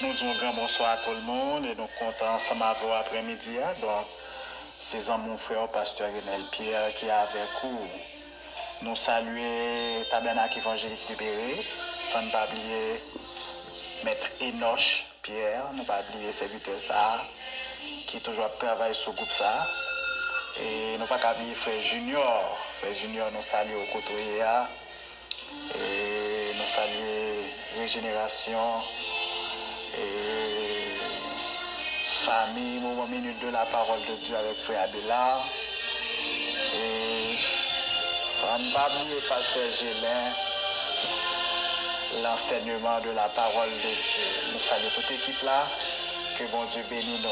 nous disons grand bonsoir à tout le monde et nous comptons ensemble avoir après-midi. Donc, c'est mon frère, pasteur Renel Pierre, qui est avec nous. Nous saluons Tabernacle évangélique de Béré, sans ne pas oublier Maître Enoch Pierre, ne pas oublier serviteur ça, qui toujours travaille sur le groupe ça. Et nous pas oublier Frère Junior. Frère Junior, nous saluons au côté. Et nous saluons Régénération et famille, moment minute de la parole de Dieu avec Frère Abelard. Et sans ne pas oublier Pasteur Gélin, l'enseignement de la parole de Dieu. Nous saluons toute équipe là, que bon Dieu bénisse nous.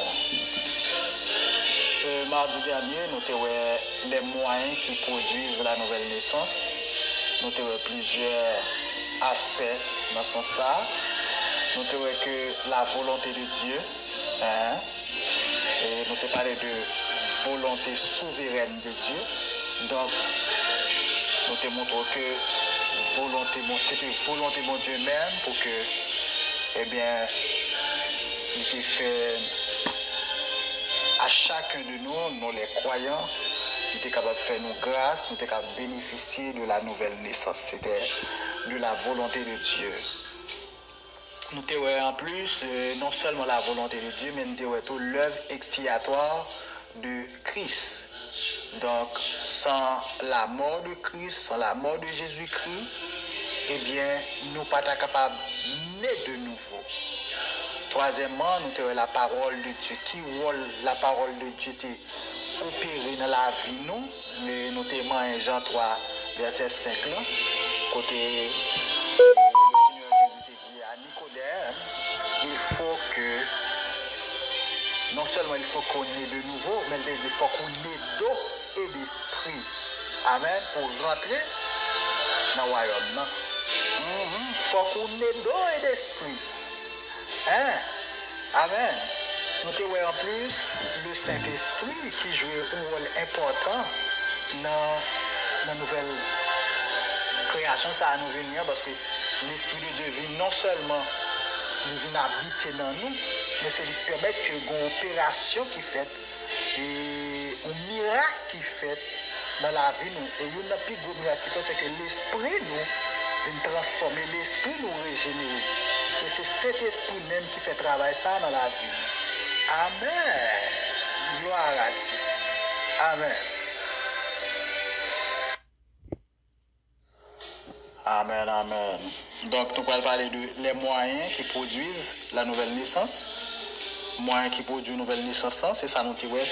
Mardi dernier, nous avons les moyens qui produisent la nouvelle naissance. Nous avons plusieurs aspects dans ce sens. Nous avons que la volonté de Dieu. Et nous avons parlé de volonté souveraine de Dieu. Donc, nous avons montré que c'était volonté de Dieu même pour que, il était fait à chacun de nous les croyants, nous étions capables de faire nos grâces, nous étions capables de bénéficier de la nouvelle naissance. C'était de la volonté de Dieu. Nous avons en plus, non seulement la volonté de Dieu, mais nous avons toute l'œuvre expiatoire de Christ. Donc, sans la mort de Christ, sans la mort de Jésus-Christ, nous ne sommes pas capables de naître de nouveau. Troisièmement, nous avons la parole de Dieu. Qui rôle la parole de Dieu opérée dans la vie nous? Nous avons en Jean 3, verset 5 là, côté le Seigneur Jésus dit à Nicodème, il faut que, non seulement il faut qu'on ait de nouveau, mais il faut qu'on ait d'eau et d'esprit. Amen. Pour rentrer dans le royaume. Il faut qu'on ait d'eau et d'esprit. Amen. Nous avons en plus le Saint-Esprit qui joue un rôle important dans la nouvelle création. Ça nous venir parce que l'Esprit de Dieu vient non seulement nous vient habiter dans nous, mais c'est lui permettre que une opération qui fait et un miracle qui fait dans la vie nous. Et une plus gros miracle qui fait, c'est que l'Esprit nous vient transformer, l'Esprit nous régénérer. Et c'est cet esprit même qui fait travailler ça dans la vie. Amen. Gloire à Dieu. Amen. Amen, amen. Donc, nous allons parler des moyens qui produisent la nouvelle naissance. Moyens qui produisent une nouvelle naissance, c'est ça nous disons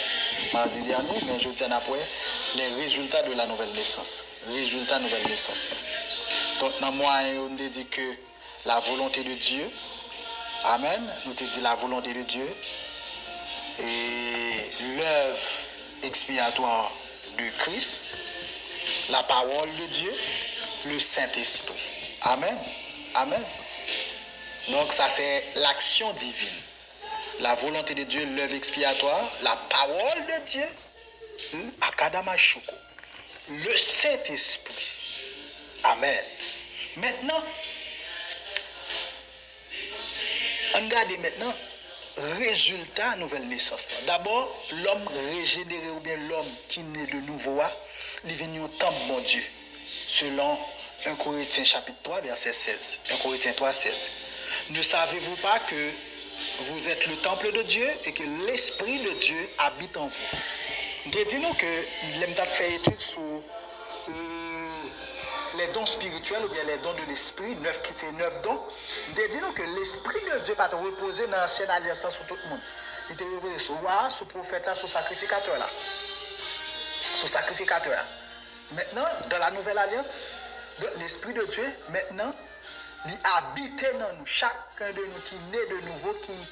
mardi dernier, mais je tiens après les résultats de la nouvelle naissance. Résultats de la nouvelle naissance. Donc, dans le moyen, on dit que la volonté de Dieu, amen, nous te dit la volonté de Dieu et l'œuvre expiatoire de Christ, la parole de Dieu, le Saint-Esprit. Amen, amen. Donc ça c'est l'action divine. La volonté de Dieu, l'œuvre expiatoire, la parole de Dieu, Akadamashoko, le Saint-Esprit. Amen. Maintenant, on regarde maintenant résultat nouvelle naissance. D'abord, l'homme régénéré ou bien l'homme qui naît de nouveau, il vient au temple mon Dieu. Selon 1 Corinthiens chapitre 3 verset 16. 1 Corinthiens 3 16. Ne savez-vous pas que vous êtes le temple de Dieu et que l'esprit de Dieu habite en vous? Dis-nous que l'aime fait étude sur les dons spirituels ou bien les dons de l'esprit, 9 dons. Dis-nous que l'esprit de Dieu va te reposer dans l'ancienne alliance sur tout le monde. Il te repose sur roi, sur prophète, là, sur sacrificateur là. Sur sacrificateur. Maintenant, dans la nouvelle alliance, l'esprit de Dieu, maintenant, il habite dans nous. Chacun de nous qui naît de nouveau, qui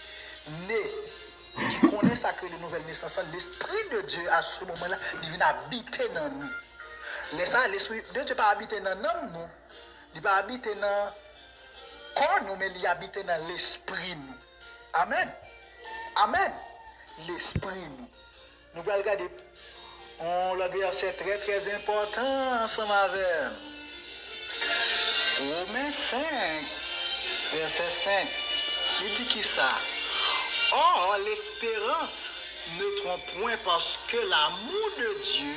connaît ça que la nouvelle naissance, l'esprit de Dieu à ce moment-là, il vient habiter dans nous. L'esprit de Dieu pas habiter dans nous, il pas habiter dans le corps nous, mais il habite dans l'esprit nous. Amen. Amen. L'esprit nous. Nous allons regarder. Le verset très très important ensemble avec Romains 5, verset 5. Il dit qui ça? Or, l'espérance ne trompe point parce que l'amour de Dieu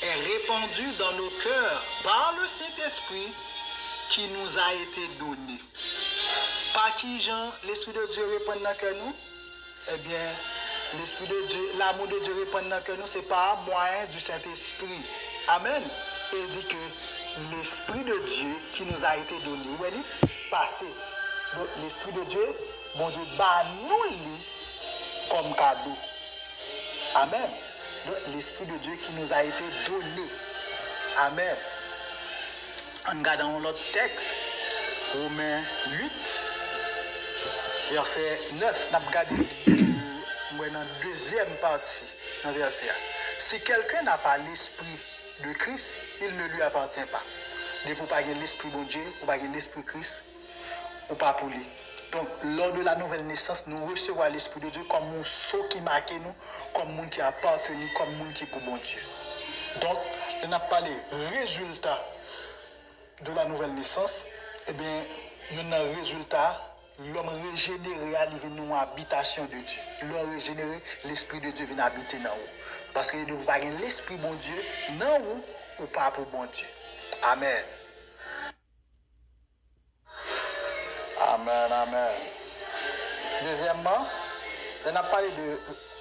est répandu dans nos cœurs par le Saint-Esprit qui nous a été donné. Par qui, Jean, l'Esprit de Dieu répand dans que nous? Eh bien, l'Esprit de Dieu, l'amour de Dieu répand dans que nous, c'est par moyen du Saint-Esprit. Amen. Et il dit que l'Esprit de Dieu qui nous a été donné, où est-il? Passé. Donc, l'Esprit de Dieu, bon Dieu, bah nous lui comme cadeau. Amen. Donc, l'Esprit de Dieu qui nous a été donné. Amen. En regardant l'autre texte, Romains 8, verset 9, nous avons regardé dans la deuxième partie, dans verset 1. Si quelqu'un n'a pas l'Esprit de Christ, il ne lui appartient pas. De pour pas l'Esprit de Dieu, ou pas l'Esprit de Christ, ou pas pour lui. Donc, lors de la nouvelle naissance, nous recevons l'Esprit de Dieu comme un sceau qui marque nous, comme un qui appartient, comme un qui est pour bon Dieu. Donc, on a parlé résultat de la nouvelle naissance. Eh bien, il y a un résultat, l'homme régénéré arrive dans l'habitation de Dieu. L'homme régénéré, l'Esprit de Dieu vient habiter dans nous. Parce que nous avons l'Esprit bon Dieu dans nous ou pas pour bon Dieu. Amen. Amen, amen. Deuxièmement, on a parlé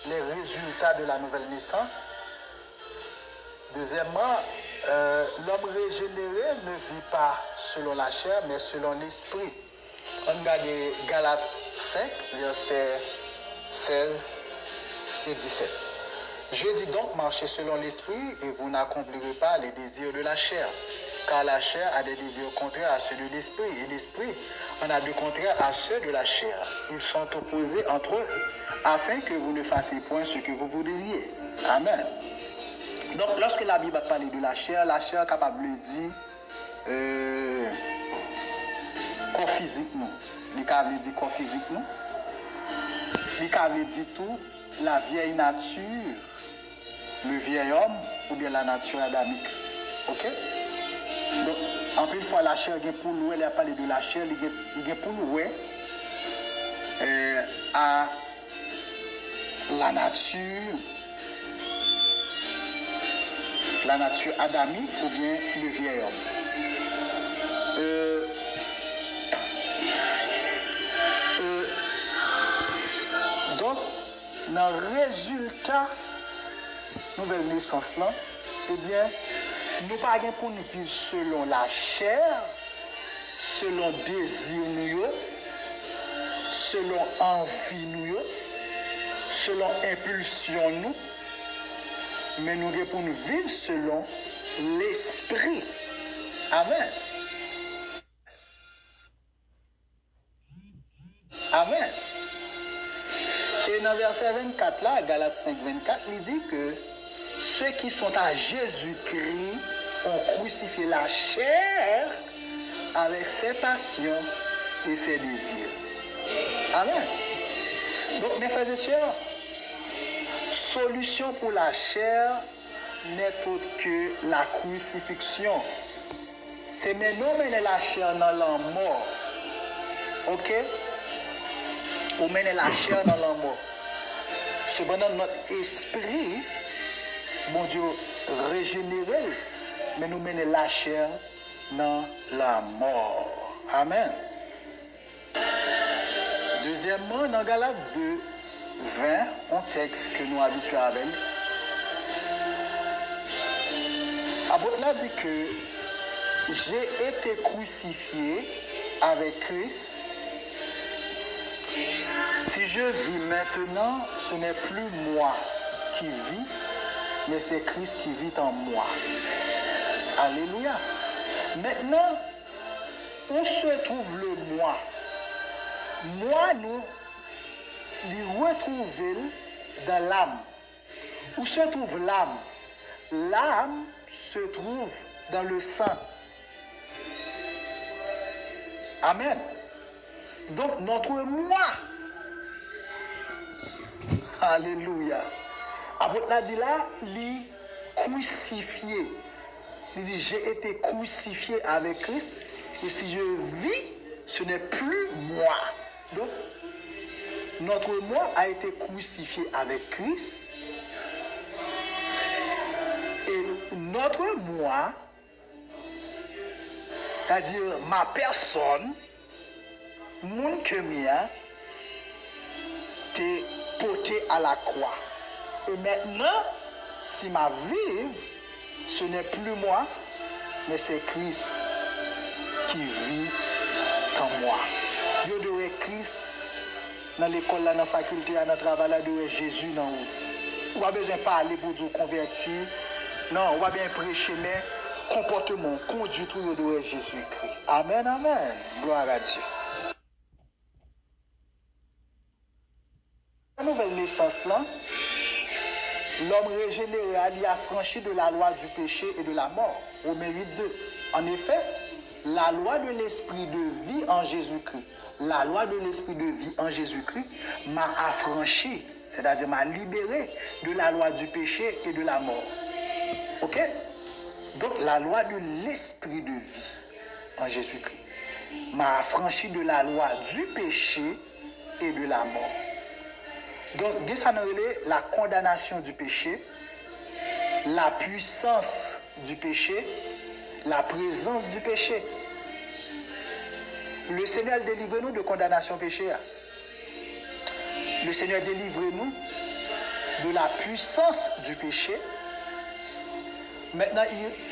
des résultats de la nouvelle naissance. Deuxièmement, l'homme régénéré ne vit pas selon la chair, mais selon l'esprit. On regarde Galates 5, versets 16 et 17. Je dis donc, marchez selon l'esprit et vous n'accomplirez pas les désirs de la chair. Car la chair a des désirs contraires à ceux de l'esprit, et l'esprit en a de contraires à ceux de la chair. Ils sont opposés entre eux, afin que vous ne fassiez point ce que vous voudriez. Amen. Donc, lorsque la Bible a parlé de la chair est capable de dire corps physique, nous. Il capable de dire corps physique, nous. Il capable de dire tout, la vieille nature, le vieil homme, ou bien la nature adamique. Ok? Donc, en plus, fois la chair, pour nous, elle a parlé de la chair, il est pour nous, à la nature adamique ou bien le vieil homme. Donc, dans le résultat nouvelle naissance là, eh bien, nous pas pour nous vivre selon la chair, selon désir nous, selon envie nous, selon impulsion nous, mais nous devons pour nous vivre selon l'esprit. Amen. Amen. Et dans verset 24 là, Galates 5, 24, il dit que ceux qui sont à Jésus-Christ ont crucifié la chair avec ses passions et ses désirs. Amen. Donc, mes frères et sœurs, solution pour la chair n'est autre que la crucifixion. C'est maintenant mener la chair dans la mort. Ok? Ou mener la chair dans la mort. Cependant, notre esprit, mon Dieu, régénéré, mais nous mener la chair dans la mort. Amen. Deuxièmement, dans Galates 2, 20, un texte que nous habituons avec. Apôtre dit que j'ai été crucifié avec Christ. Si je vis maintenant, ce n'est plus moi qui vis, mais c'est Christ qui vit en moi. Alléluia. Maintenant, où se trouve le moi? Moi, nous le retrouvons dans l'âme. Où se trouve l'âme? L'âme se trouve dans le sang. Amen. Donc, notre moi. Alléluia. Apôtre l'a dit là, il crucifié. Il dit, j'ai été crucifié avec Christ. Et si je vis, ce n'est plus moi Donc, notre moi a été crucifié avec Christ. Et notre moi, c'est-à-dire ma personne, mon cœur, t'es porté à la croix. Et maintenant, si ma vie, ce n'est plus moi, mais c'est Christ qui vit en moi. Yo doit Christ dans l'école, dans la faculté, dans le travail, là, doit Jésus dans vous. On n'a pas besoin de parler pour vous convertir. Non, on va bien prêcher, mais comportement, conduite, tout doit Jésus-Christ. Amen, amen. Gloire à Dieu. La nouvelle naissance, là, l'homme régénéré il a franchi de la loi du péché et de la mort. Romains 8:2. En effet, la loi de l'esprit de vie en Jésus-Christ, la loi de l'esprit de vie en Jésus-Christ m'a affranchi, c'est-à-dire m'a libéré de la loi du péché et de la mort. Ok? Donc la loi de l'esprit de vie en Jésus-Christ m'a affranchi de la loi du péché et de la mort. Donc, ça nous relève la condamnation du péché, la puissance du péché, la présence du péché. Le Seigneur délivre-nous de condamnation péché. Le Seigneur délivre-nous de la puissance du péché. Maintenant,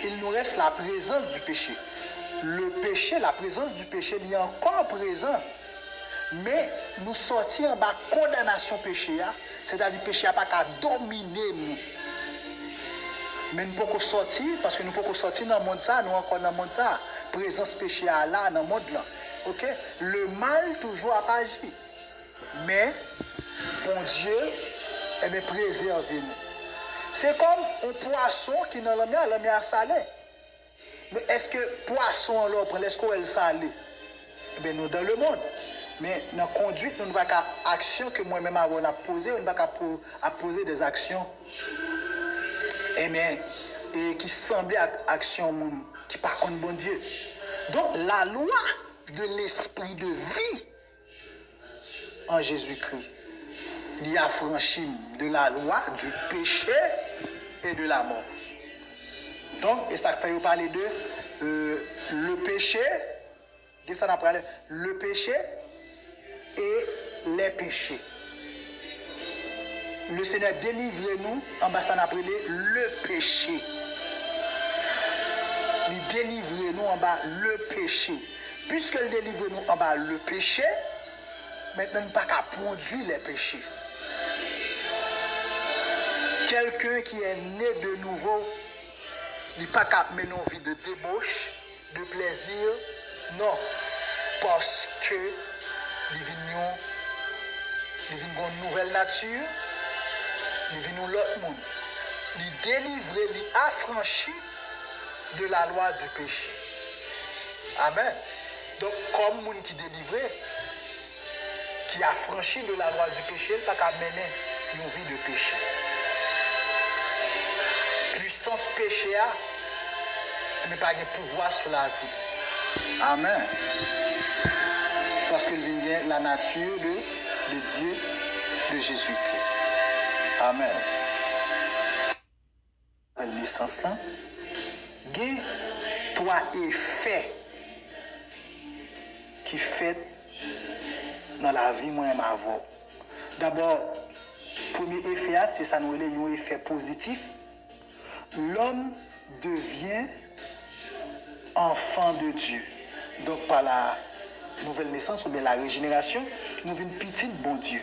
il nous reste la présence du péché. Le péché, la présence du péché, il est encore présent. Mais nous sortir en bas condamnation péché, c'est-à-dire péché n'a pas qu'à dominer nous. Mais nous ne pouvons pas sortir, parce que nous ne pouvons pas sortir dans le monde ça, nous encore dans le monde ça. Présence péché là, dans le monde là. Ok? Le mal toujours a pas agi. Mais, bon Dieu, est préservé nous. C'est comme un poisson qui est dans la mer salée. Mais est-ce que poisson là, est-ce qu'elle est salée? Eh bien, nous dans le monde. Mais dans la conduite, nous n'avons pas d'action que moi-même on a posé, on n'a pas à poser des actions et qui semblaient actions qui par contre bon Dieu. Donc la loi de l'esprit de vie en Jésus-Christ, il a franchi de la loi du péché et de la mort. Donc, et ça fait vous parler de le péché, le péché et les péchés. Le Seigneur délivre-nous en bas, ça appelé le péché. Il délivre-nous en bas le péché. Puisqu'il délivre-nous en bas le péché, maintenant, nous ne pouvons pas conduire les péchés. Quelqu'un qui est né de nouveau, il n'est pas capable de mener une vie de débauche, de plaisir, non. Parce que il vient une nouvelle nature, il vient l'autre monde. Il délivre, il affranchi de la loi du péché. Amen. Donc, comme monde qui délivré, qui a franchi de la loi du péché, il n'a pas mener une vie de péché. Puissance péché, mais pas de pouvoir sur la vie. Amen. Parce qu'il vient la nature de Dieu, de Jésus-Christ. Amen. La licence là, il y a trois effets qui fait dans la vie moi-même avant. D'abord, premier effet, c'est ça nous relève un effet positif. L'homme devient enfant de Dieu. Donc par la nouvelle naissance ou bien la régénération, nous venons petit bon Dieu.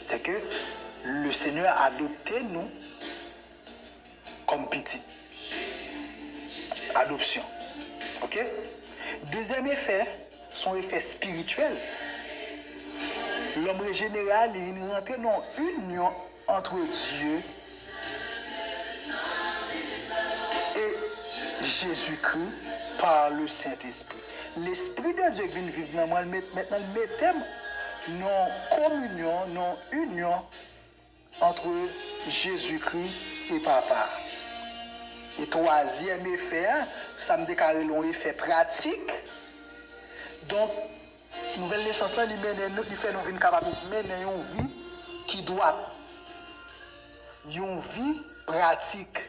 C'est que le Seigneur a adopté nous comme petit. Adoption. Ok? Deuxième effet, son effet spirituel. L'homme régénéré, il vient rentrer dans une union entre Dieu et Jésus-Christ par le Saint-Esprit. L'Esprit de Dieu qui vient vivre dans moi, maintenant, il met non communion, non union entre Jésus-Christ et Papa. Et troisième effet, ça me déclare un effet pratique. Donc, nouvelle naissance là, il fait nous venir capable mener une vie qui doit, une vie pratique.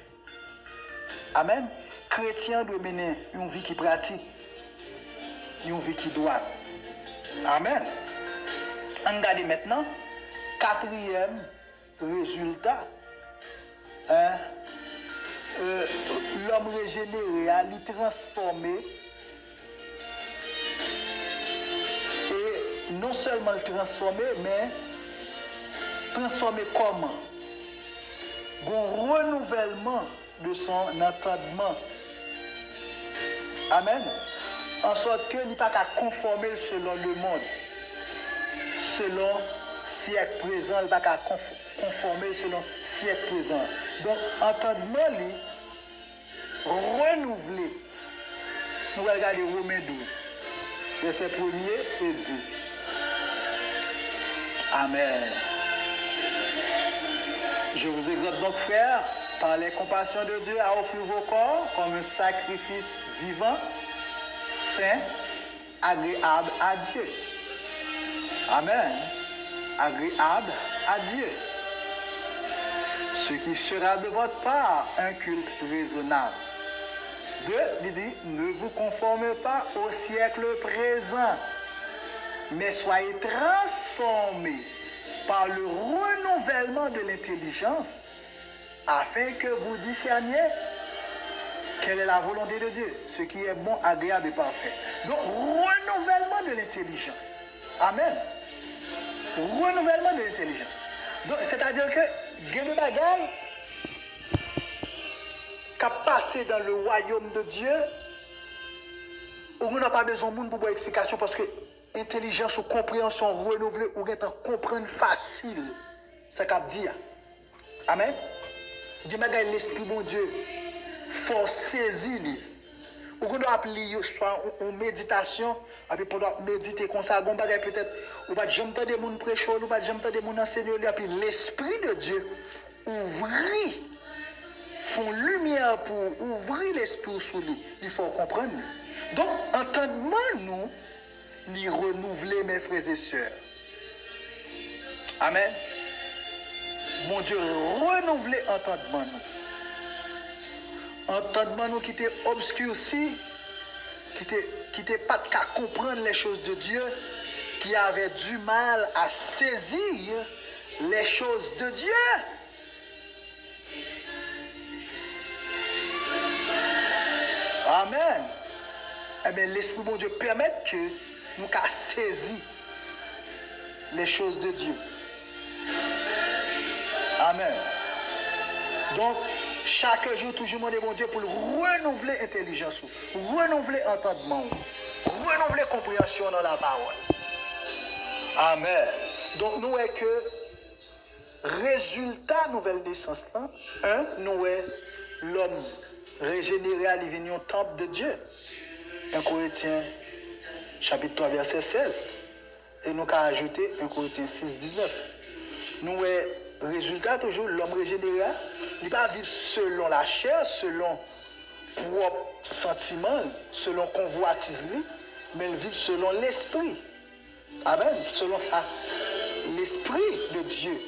Amen. Chrétien doit mener une vie qui pratique, une vie qui doit. Amen. On regarde maintenant, quatrième résultat. L'homme régénéré, il transformé. Et non seulement le transformé, mais transformé comment? Bon renouvellement de son entendement. Amen. En sorte que il n'est pas qu'à conformer selon le monde. Selon siècle présent, il n'est pas qu'à conformer selon siècle présent. Donc, entendement, renouvelé. Nous allons regarder Romains 12, versets 1er et 2. Amen. Je vous exhorte donc, frères, par les compassions de Dieu, à offrir vos corps comme un sacrifice vivant, saint, agréable à Dieu. Amen. Agréable à Dieu. Ce qui sera de votre part un culte raisonnable. 2, il dit, ne vous conformez pas au siècle présent, mais soyez transformés par le renouvellement de l'intelligence, afin que vous discerniez quelle est la volonté de Dieu, ce qui est bon, agréable et parfait. Donc, renouvellement de l'intelligence. Amen. Renouvellement de l'intelligence. Donc, c'est-à-dire que, il y a des bagailles qui passé dans le royaume de Dieu, où on n'a pas besoin de monde pour avoir explication, parce que intelligence ou compréhension renouvelée, ou on comprendre facile, c'est ce qu'il dit. Amen. Il y a des bagailles l'esprit bon Dieu, faut saisir. Ou on doit appeler soit en méditation, après pour méditer comme ça, on bagaille peut-être, ou pas jamais des gens prêcher, ou pas jamais des gens enseigner, puis l'esprit de Dieu ouvrir, font lumière pour ouvrir l'esprit sur lui. Il faut comprendre. Donc, entendement nous, les renouveler mes frères et sœurs. Amen. Mon Dieu, renouveler entendement nous. Entendement nous qui était obscurci, qui était pas qu'à comprendre les choses de Dieu, qui avait du mal à saisir les choses de Dieu. Amen. Eh bien, l'Esprit bon Dieu permet que nous qu'à saisir les choses de Dieu. Amen. Donc, chaque jour, toujours demander bon Dieu pour renouveler l'intelligence, renouveler l'entendement, renouveler la compréhension dans la parole. Amen. Donc, nous est que résultat nouvelle naissance, nous est l'homme régénéré à l'union temple de Dieu. 1 Corinthiens chapitre 3 verset 16. Et nous avons ajouté 1 Corinthiens 6, 19. Nous est résultat toujours l'homme régénéré. Il ne va pas vivre selon la chair, selon propre sentiment, selon convoitise, mais il vit selon l'esprit. Amen. Selon ça, l'esprit de Dieu.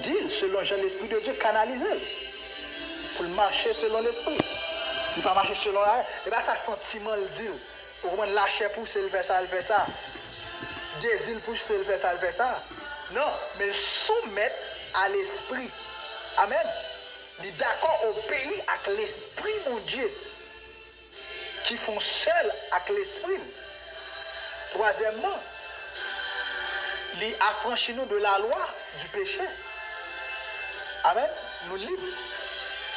Dit, selon l'esprit de Dieu canalisé. Pour marcher selon l'esprit. Il ne pas marcher selon la. Et bien, ça sentiment le dit. Pour comment lâcher pousse, il fait ça, il fait ça. Désir pousse, il fait ça, il fait ça. Non, mais soumettre à l'esprit. Amen. Il est d'accord au pays avec l'esprit, mon Dieu. Qui font seul avec l'esprit. Troisièmement, il affranchit nous de la loi du péché. Amen. Nous libres.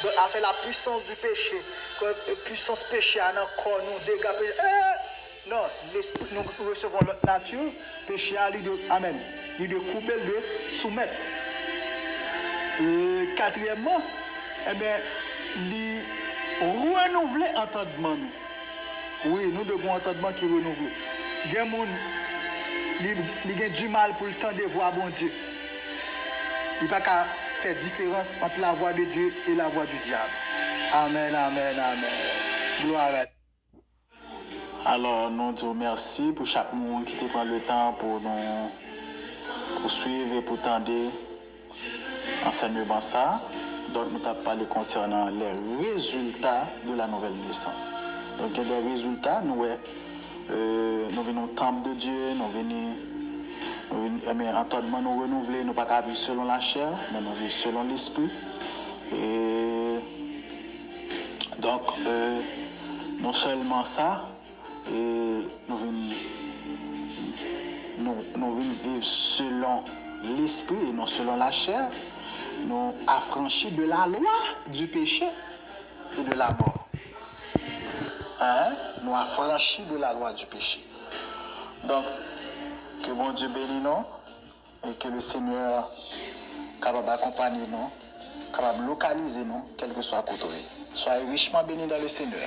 Donc, avec la puissance du péché, la puissance péché a encore nous dégagé. Non, l'esprit, nous recevons notre nature, péché a lui de, amen, lui de couper, de soumettre. Quatrièmement, eh bien, lui renouveler l'entendement. Oui, nous devons entendement qui renouvelle. Il y a des gens qui ont du mal pour le temps de voir bon Dieu. Il n'y a pas qu'à faire différence entre la voix de Dieu et la voix du diable. Amen, amen, amen. Gloire à Dieu. Alors, nous disons merci pour chaque monde qui te prend le temps pour nous pour suivre et pour tendre enseignement ça. Donc, nous avons parlé concernant les résultats de la nouvelle naissance. Donc, il y a des résultats, nous venons au temple de Dieu, nous venons entendement nous renouveler, nous pas vivre selon la chair, mais nous vivons selon l'esprit. Et donc, non seulement ça, et nous venons vivre selon l'esprit et non selon la chair, nous affranchis de la loi du péché et de la mort. Nous affranchis de la loi du péché. Donc, que bon Dieu bénisse nous et que le Seigneur capable d'accompagner nous, capable de localiser nous, quel que soit le côté. Soyez richement bénis dans le Seigneur.